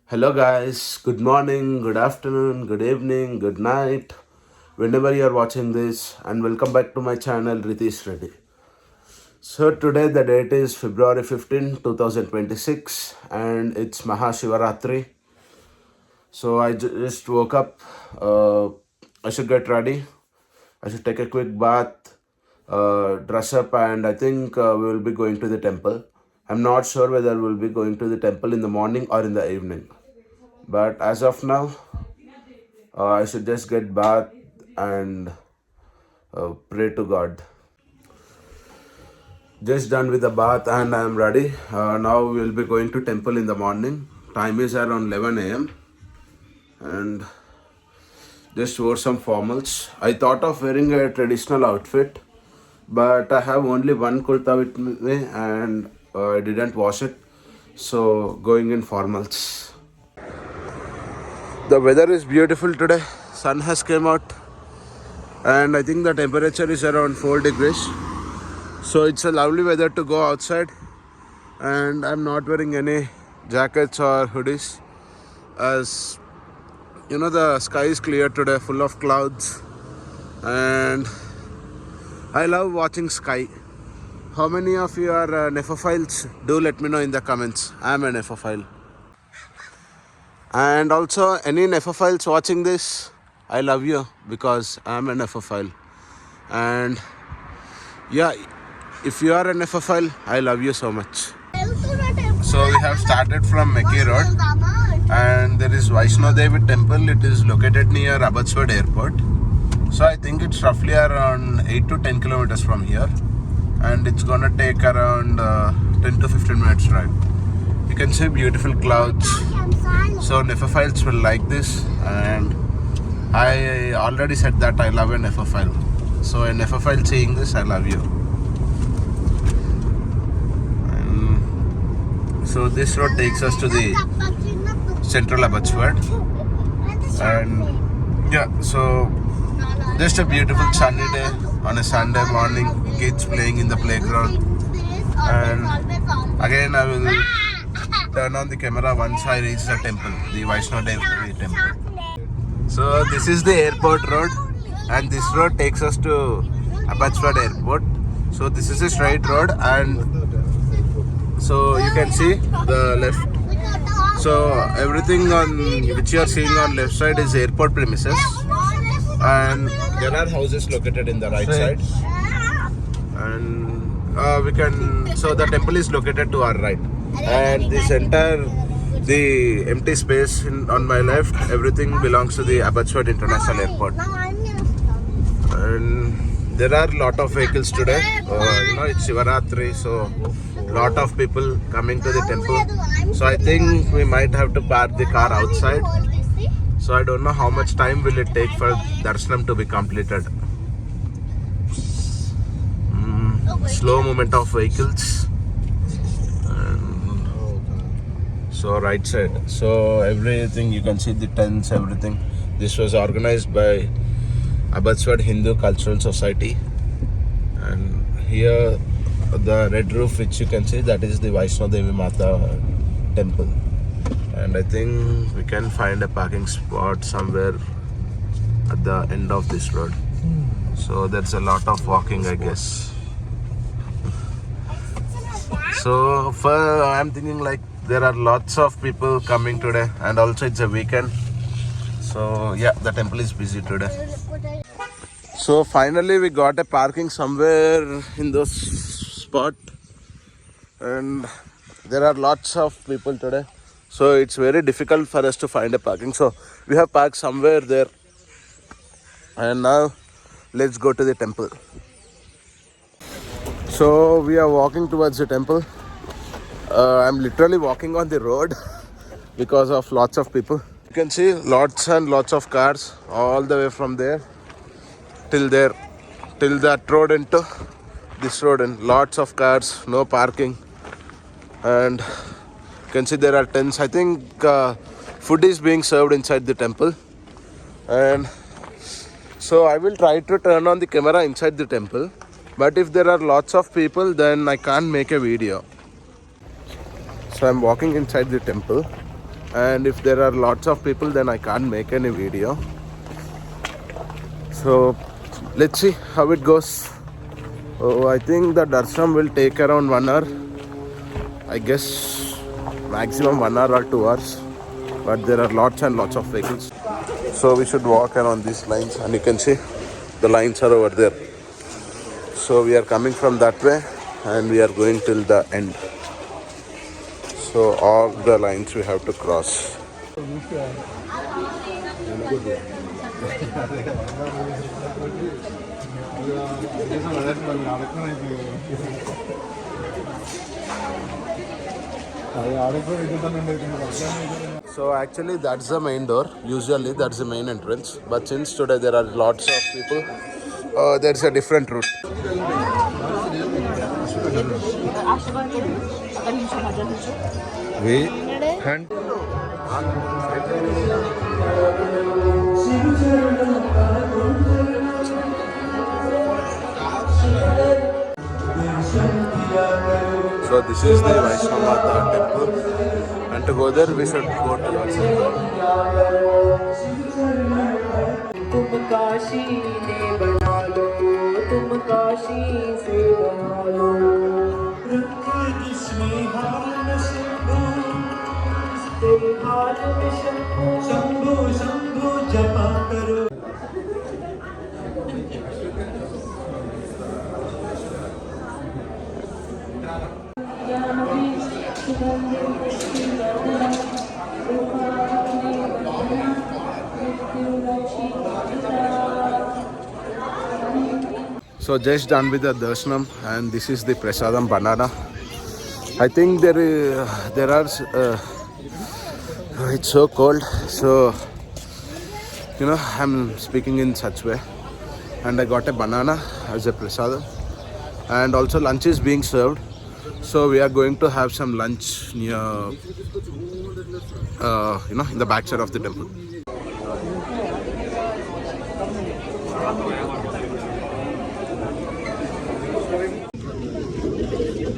Hello, guys. Good morning, good afternoon, good evening, good night, whenever you are watching this, and welcome back to my channel, Ritesh Reddy. So, today the date is February 15, 2026, and it's Mahashivaratri. So, I just woke up. I should get ready. I should take a quick bath, dress up, and I think we will be going to the temple. I'm not sure whether we'll be going to the temple in the morning or in the evening. But as of now, I should just get bath and pray to God. Just done with the bath and I am ready. Now we will be going to temple in the morning. Time is around 11 a.m. and just wore some formals. I thought of wearing a traditional outfit, but I have only one kurta with me and I didn't wash it. So going in formals. The weather is beautiful today. Sun has came out and I think the temperature is around 4 degrees. So it's a lovely weather to go outside, and I'm not wearing any jackets or hoodies as you know the sky is clear today, full of clouds, and I love watching sky. How many of you are Nephophiles? Do let me know in the comments. I'm a Nephophile. And also any Nephophiles watching this, I love you because I'm a Nephophile. And yeah, if you are a Nephophile, I love you so much. So we have started from Mekki Road and there is Vaishno Devi temple. It is located near Abbotsford Airport. So I think it's roughly around 8 to 10 kilometers from here. And it's gonna take around 10 to 15 minutes ride. You can see beautiful clouds. So Nephophiles will like this. And I already said that I love a Nephophile. So a Nephophile seeing this, I love you. So this road takes us to the central Abbotsford, and yeah, so just a beautiful sunny day on a Sunday morning, kids playing in the playground, and again I will turn on the camera once I reach the temple, the Vaishno Devi temple. So this is the airport road, and this road takes us to Abbotsford Airport. So this is a straight road, and so you can see the left. So everything on which you are seeing on left side is airport premises, and there are houses located in the right side. And we can. So the temple is located to our right, and this entire the empty space on my left, everything belongs to the Abbotsford International Airport. And there are a lot of vehicles today. It's Shivaratri, so lot of people coming to the temple. So I think we might have to park the car outside. So I don't know how much time will it take for darshanam to be completed. Slow movement of vehicles. And so right side. So everything you can see, the tents, everything. This was organized by Abbotsford Hindu Cultural Society. And here the red roof which you can see, that is the Vaishno Devi Mata temple. And I think we can find a parking spot somewhere at the end of this road. So there's a lot of walking, I guess. So I'm thinking like there are lots of people coming today, and also it's a weekend. So yeah, the temple is busy today. So finally we got a parking somewhere in those spot, and there are lots of people today, so it's very difficult for us to find a parking. So we have parked somewhere there, and now let's go to the temple. So we are walking towards the temple. I'm literally walking on the road because of lots of people. You can see lots and lots of cars all the way from there till there, till that road into this road, and lots of cars, no parking. And you can see there are tents. I think food is being served inside the temple. And so I will try to turn on the camera inside the temple, but if there are lots of people, then I can't make a video. So I'm walking inside the temple, and if there are lots of people then I can't make any video. So let's see how it goes. Oh, I think the darshanam will take around 1 hour. I guess maximum 1 hour or 2 hours. But there are lots and lots of vehicles. So we should walk around these lines, and you can see the lines are over there. So we are coming from that way and we are going till the end. So all the lines we have to cross. So actually that's the main door. Usually that's the main entrance. But since today there are lots of people, there's a different route. So this is the Vaishnava temple, and to go there we should go towards it. तुम काशी ने बना लो, तुम काशी से बना लो। इसमें हाल में शंभो, तेरे हाल में शंभो, शंभो शंभो जपा करो। So just done with the darshanam, and this is the prasadam banana. I think there are it's so cold, so I'm speaking in such way, and I got a banana as a prasadam, and also lunch is being served. So we are going to have some lunch near in the backside of the temple.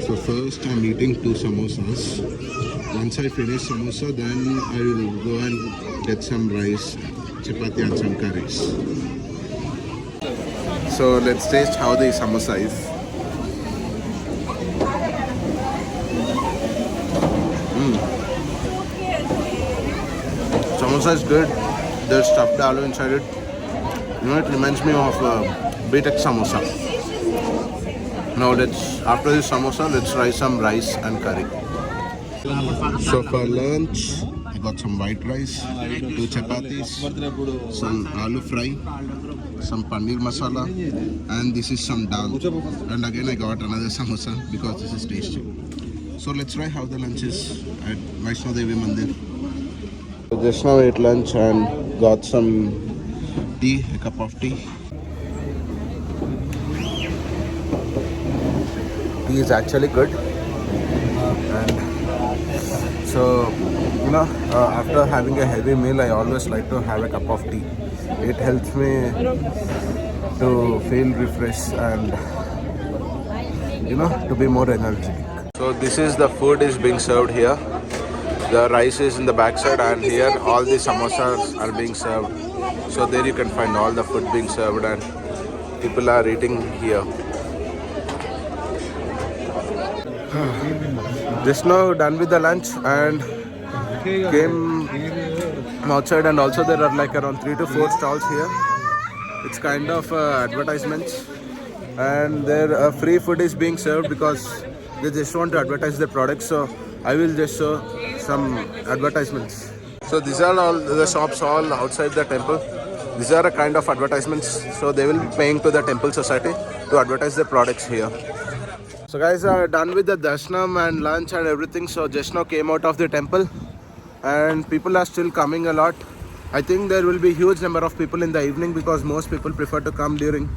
So first I'm eating 2 samosas. Once I finish samosa, then I will go and get some rice, chapati and some curries. So let's taste how the samosa is. Samosa is good. There's stuffed aloo inside it. It reminds me of BTech samosa. Now after this samosa, let's try some rice and curry. So for lunch, I got some white rice, 2 chapatis, some aloo fry, some paneer masala, and this is some dal. And again I got another samosa because this is tasty. So let's try how the lunch is at Vaishno Devi Mandir. So just now ate lunch and got some tea, a cup of tea. Tea is actually good, and so after having a heavy meal I always like to have a cup of tea. It helps me to feel refreshed and to be more energetic. So this is the food is being served here. The rice is in the backside, and here all the samosas are being served. So there you can find all the food being served and people are eating here. Just now done with the lunch and came outside, and also there are like around 3 to 4 stalls here. It's kind of advertisements, and their free food is being served because they just want to advertise their products. So I will just show some advertisements. So these are all the shops all outside the temple. These are a kind of advertisements. So they will be paying to the temple society to advertise their products here. So guys are done with the darshanam and lunch and everything. So just now came out of the temple, and people are still coming a lot. I think there will be huge number of people in the evening because most people prefer to come during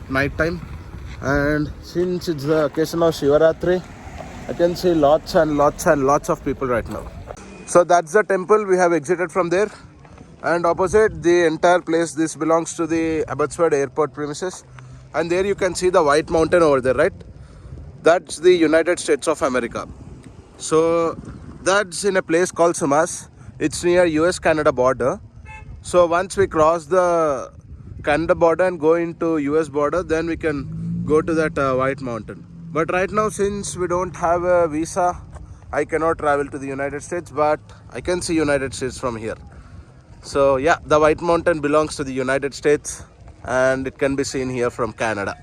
night time. And since it's the occasion of Shivaratri, I can see lots and lots and lots of people right now. So that's the temple. We have exited from there, and opposite the entire place, this belongs to the Abbotsford Airport premises, and there you can see the white mountain over there, right? That's the United States of America. So that's in a place called Sumas. It's near US-Canada border. So once we cross the Canada border and go into US border, then we can go to that White Mountain. But right now, since we don't have a visa, I cannot travel to the United States, but I can see United States from here. So yeah, the White Mountain belongs to the United States and it can be seen here from Canada.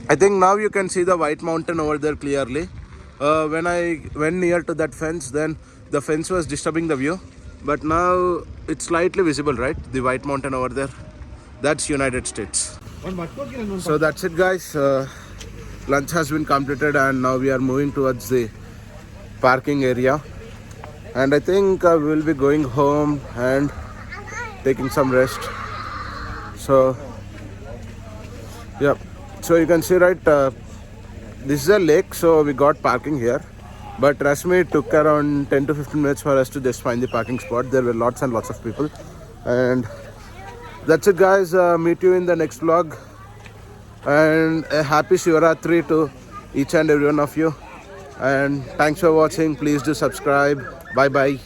I think now you can see the White Mountain over there clearly. When I went near to that fence, then the fence was disturbing the view. But now it's slightly visible, right? The White Mountain over there. That's United States. So that's it, guys. Lunch has been completed and now we are moving towards the parking area. And I think we'll be going home and taking some rest. So yeah, so you can see, right, this is a lake, so we got parking here. But trust me, it took around 10 to 15 minutes for us to just find the parking spot. There were lots and lots of people. And that's it, guys. Meet you in the next vlog. And a happy Shivaratri to each and every one of you. And thanks for watching. Please do subscribe. Bye bye.